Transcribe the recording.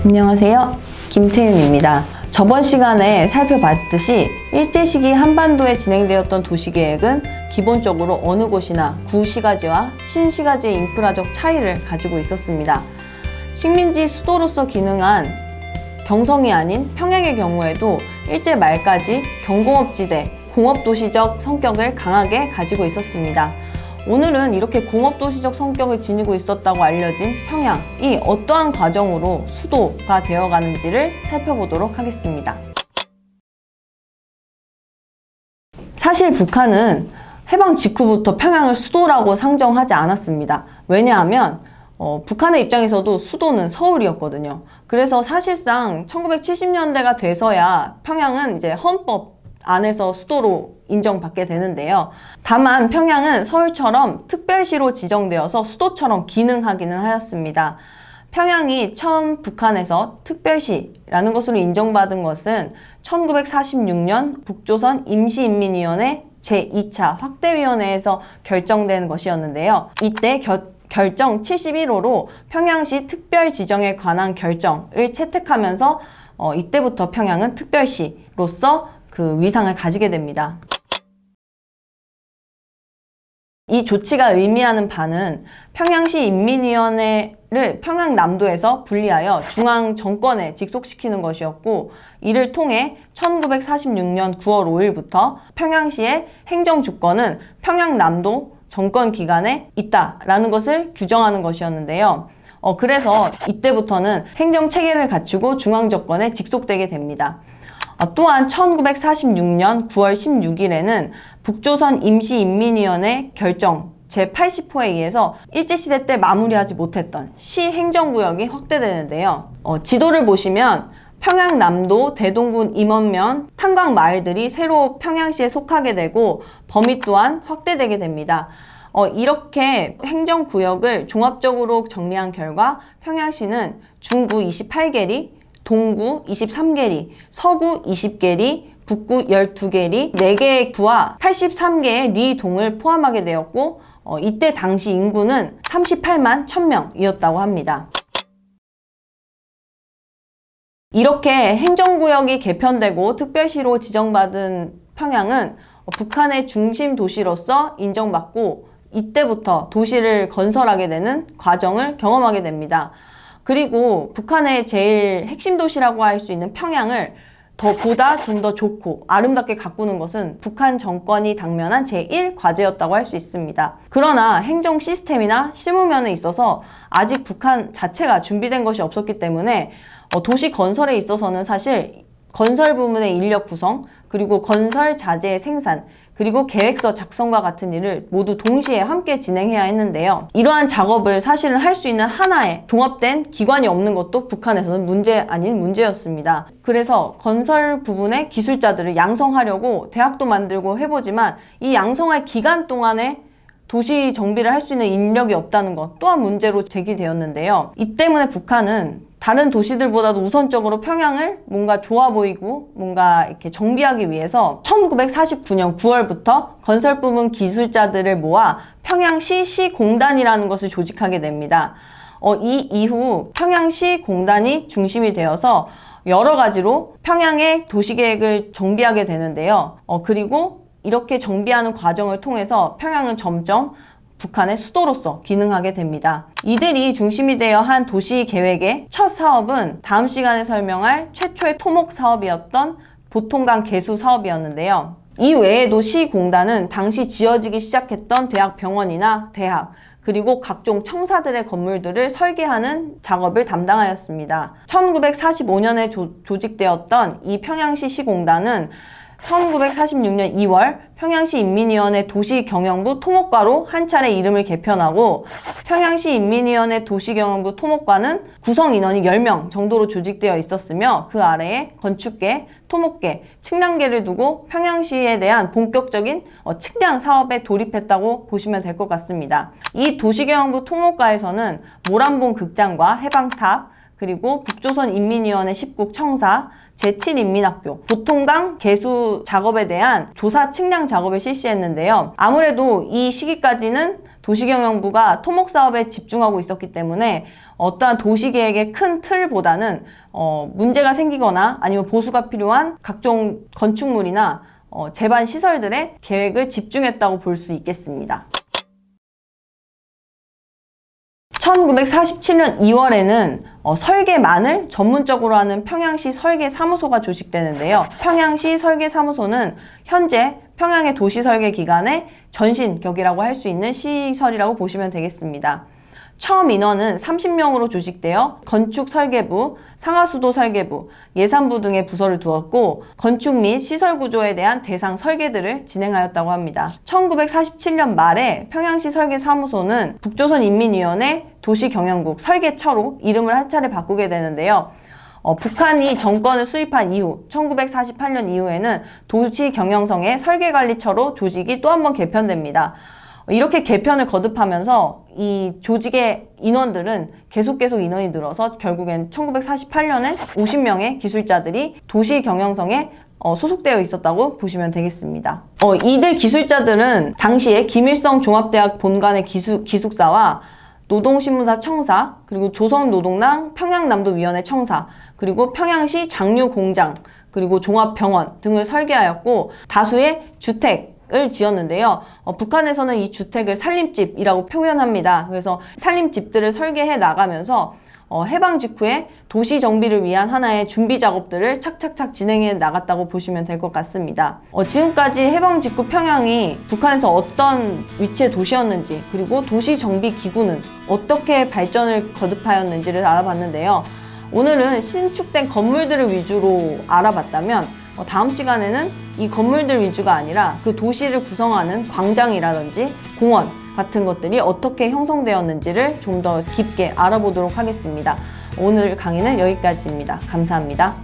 안녕하세요. 김태윤입니다. 저번 시간에 살펴봤듯이 일제시기 한반도에 진행되었던 도시계획은 기본적으로 어느 곳이나 구시가지와 신시가지의 인프라적 차이를 가지고 있었습니다. 식민지 수도로서 기능한 경성이 아닌 평양의 경우에도 일제 말까지 경공업지대, 공업도시적 성격을 강하게 가지고 있었습니다. 오늘은 이렇게 공업도시적 성격을 지니고 있었다고 알려진 평양이 어떠한 과정으로 수도가 되어가는지를 살펴보도록 하겠습니다. 사실 북한은 해방 직후부터 평양을 수도라고 상정하지 않았습니다. 왜냐하면 북한의 입장에서도 수도는 서울이었거든요. 그래서 사실상 1970년대가 돼서야 평양은 이제 헌법 안에서 수도로 인정받게 되는데요. 다만 평양은 서울처럼 특별시로 지정되어서 수도처럼 기능하기는 하였습니다. 평양이 처음 북한에서 특별시라는 것으로 인정받은 것은 1946년 북조선 임시인민위원회 제2차 확대위원회에서 결정된 것이었는데요. 이때 결정 71호로 평양시 특별 지정에 관한 결정을 채택하면서 이때부터 평양은 특별시로서 그 위상을 가지게 됩니다. 이 조치가 의미하는 바는 평양시 인민위원회를 평양남도에서 분리하여 중앙 정권에 직속시키는 것이었고, 이를 통해 1946년 9월 5일부터 평양시의 행정주권은 평양남도 정권 기관에 있다라는 것을 규정하는 것이었는데요. 그래서 이때부터는 행정체계를 갖추고 중앙정권에 직속되게 됩니다. 또한 1946년 9월 16일에는 북조선 임시인민위원회 결정 제80호에 의해서 일제시대 때 마무리하지 못했던 시행정구역이 확대되는데요. 지도를 보시면 평양남도, 대동군 임원면, 탄광마을들이 새로 평양시에 속하게 되고 범위 또한 확대되게 됩니다. 이렇게 행정구역을 종합적으로 정리한 결과 평양시는 중구 28개리, 동구 23개리, 서구 20개리, 북구 12개리, 4개의 구와 83개의 리동을 포함하게 되었고, 이때 당시 인구는 38만 1000명이었다고 합니다. 이렇게 행정구역이 개편되고 특별시로 지정받은 평양은 북한의 중심 도시로서 인정받고 이때부터 도시를 건설하게 되는 과정을 경험하게 됩니다. 그리고 북한의 제일 핵심 도시라고 할 수 있는 평양을 보다 좀 더 좋고 아름답게 가꾸는 것은 북한 정권이 당면한 제1과제였다고 할 수 있습니다. 그러나 행정 시스템이나 실무면에 있어서 아직 북한 자체가 준비된 것이 없었기 때문에 도시 건설에 있어서는 사실 건설 부문의 인력 구성, 그리고 건설 자재의 생산, 그리고 계획서 작성과 같은 일을 모두 동시에 함께 진행해야 했는데요. 이러한 작업을 사실은 할 수 있는 하나의 종합된 기관이 없는 것도 북한에서는 문제 아닌 문제였습니다. 그래서 건설 부분의 기술자들을 양성하려고 대학도 만들고 해보지만 이 양성할 기간 동안에 도시 정비를 할 수 있는 인력이 없다는 것 또한 문제로 제기되었는데요. 이 때문에 북한은 다른 도시들보다도 우선적으로 평양을 뭔가 좋아 보이고 뭔가 이렇게 정비하기 위해서 1949년 9월부터 건설 부문 기술자들을 모아 평양시 시공단이라는 것을 조직하게 됩니다. 이 이후 평양시 공단이 중심이 되어서 여러 가지로 평양의 도시계획을 정비하게 되는데요. 그리고 이렇게 정비하는 과정을 통해서 평양은 점점 북한의 수도로서 기능하게 됩니다. 이들이 중심이 되어 한 도시 계획의 첫 사업은 다음 시간에 설명할 최초의 토목 사업이었던 보통강 개수 사업이었는데요. 이 외에도 시공단은 당시 지어지기 시작했던 대학 병원이나 대학, 그리고 각종 청사들의 건물들을 설계하는 작업을 담당하였습니다. 1945년에 조직되었던 이 평양시 시공단은 1946년 2월 평양시 인민위원회 도시경영부 토목과로 한 차례 이름을 개편하고, 평양시 인민위원회 도시경영부 토목과는 구성 인원이 10명 정도로 조직되어 있었으며 그 아래에 건축계, 토목계, 측량계를 두고 평양시에 대한 본격적인 측량 사업에 돌입했다고 보시면 될 것 같습니다. 이 도시경영부 토목과에서는 모란봉 극장과 해방탑, 그리고 북조선인민위원회 10국 청사, 제7인민학교, 보통강 개수 작업에 대한 조사 측량 작업을 실시했는데요. 아무래도 이 시기까지는 도시경영부가 토목사업에 집중하고 있었기 때문에 어떠한 도시계획의 큰 틀보다는 문제가 생기거나 아니면 보수가 필요한 각종 건축물이나 제반 시설들의 계획을 집중했다고 볼 수 있겠습니다. 1947년 2월에는 설계만을 전문적으로 하는 평양시 설계사무소가 조직되는데요. 평양시 설계사무소는 현재 평양의 도시설계기관의 전신격이라고 할 수 있는 시설이라고 보시면 되겠습니다. 처음 인원은 30명으로 조직되어 건축설계부, 상하수도 설계부, 예산부 등의 부서를 두었고 건축 및 시설 구조에 대한 대상 설계들을 진행하였다고 합니다. 1947년 말에 평양시 설계사무소는 북조선인민위원회 도시경영국 설계처로 이름을 한 차례 바꾸게 되는데요. 북한이 정권을 수립한 이후 1948년 이후에는 도시경영성의 설계관리처로 조직이 또 한 번 개편됩니다. 이렇게 개편을 거듭하면서 이 조직의 인원들은 계속 인원이 늘어서 결국엔 1948년엔 50명의 기술자들이 도시경영성에 소속되어 있었다고 보시면 되겠습니다. 이들 기술자들은 당시에 김일성 종합대학 본관의 기숙사와 노동신문사 청사, 그리고 조선노동당 평양남도위원회 청사, 그리고 평양시 장류공장, 그리고 종합병원 등을 설계하였고 다수의 주택을 지었는데요. 북한에서는 이 주택을 살림집이라고 표현합니다. 그래서 살림집들을 설계해 나가면서 해방 직후에 도시 정비를 위한 하나의 준비 작업들을 착착착 진행해 나갔다고 보시면 될 것 같습니다. 지금까지 해방 직후 평양이 북한에서 어떤 위치의 도시였는지, 그리고 도시 정비 기구는 어떻게 발전을 거듭하였는지를 알아봤는데요. 오늘은 신축된 건물들을 위주로 알아봤다면 다음 시간에는 이 건물들 위주가 아니라 그 도시를 구성하는 광장이라든지 공원 같은 것들이 어떻게 형성되었는지를 좀 더 깊게 알아보도록 하겠습니다. 오늘 강의는 여기까지입니다. 감사합니다.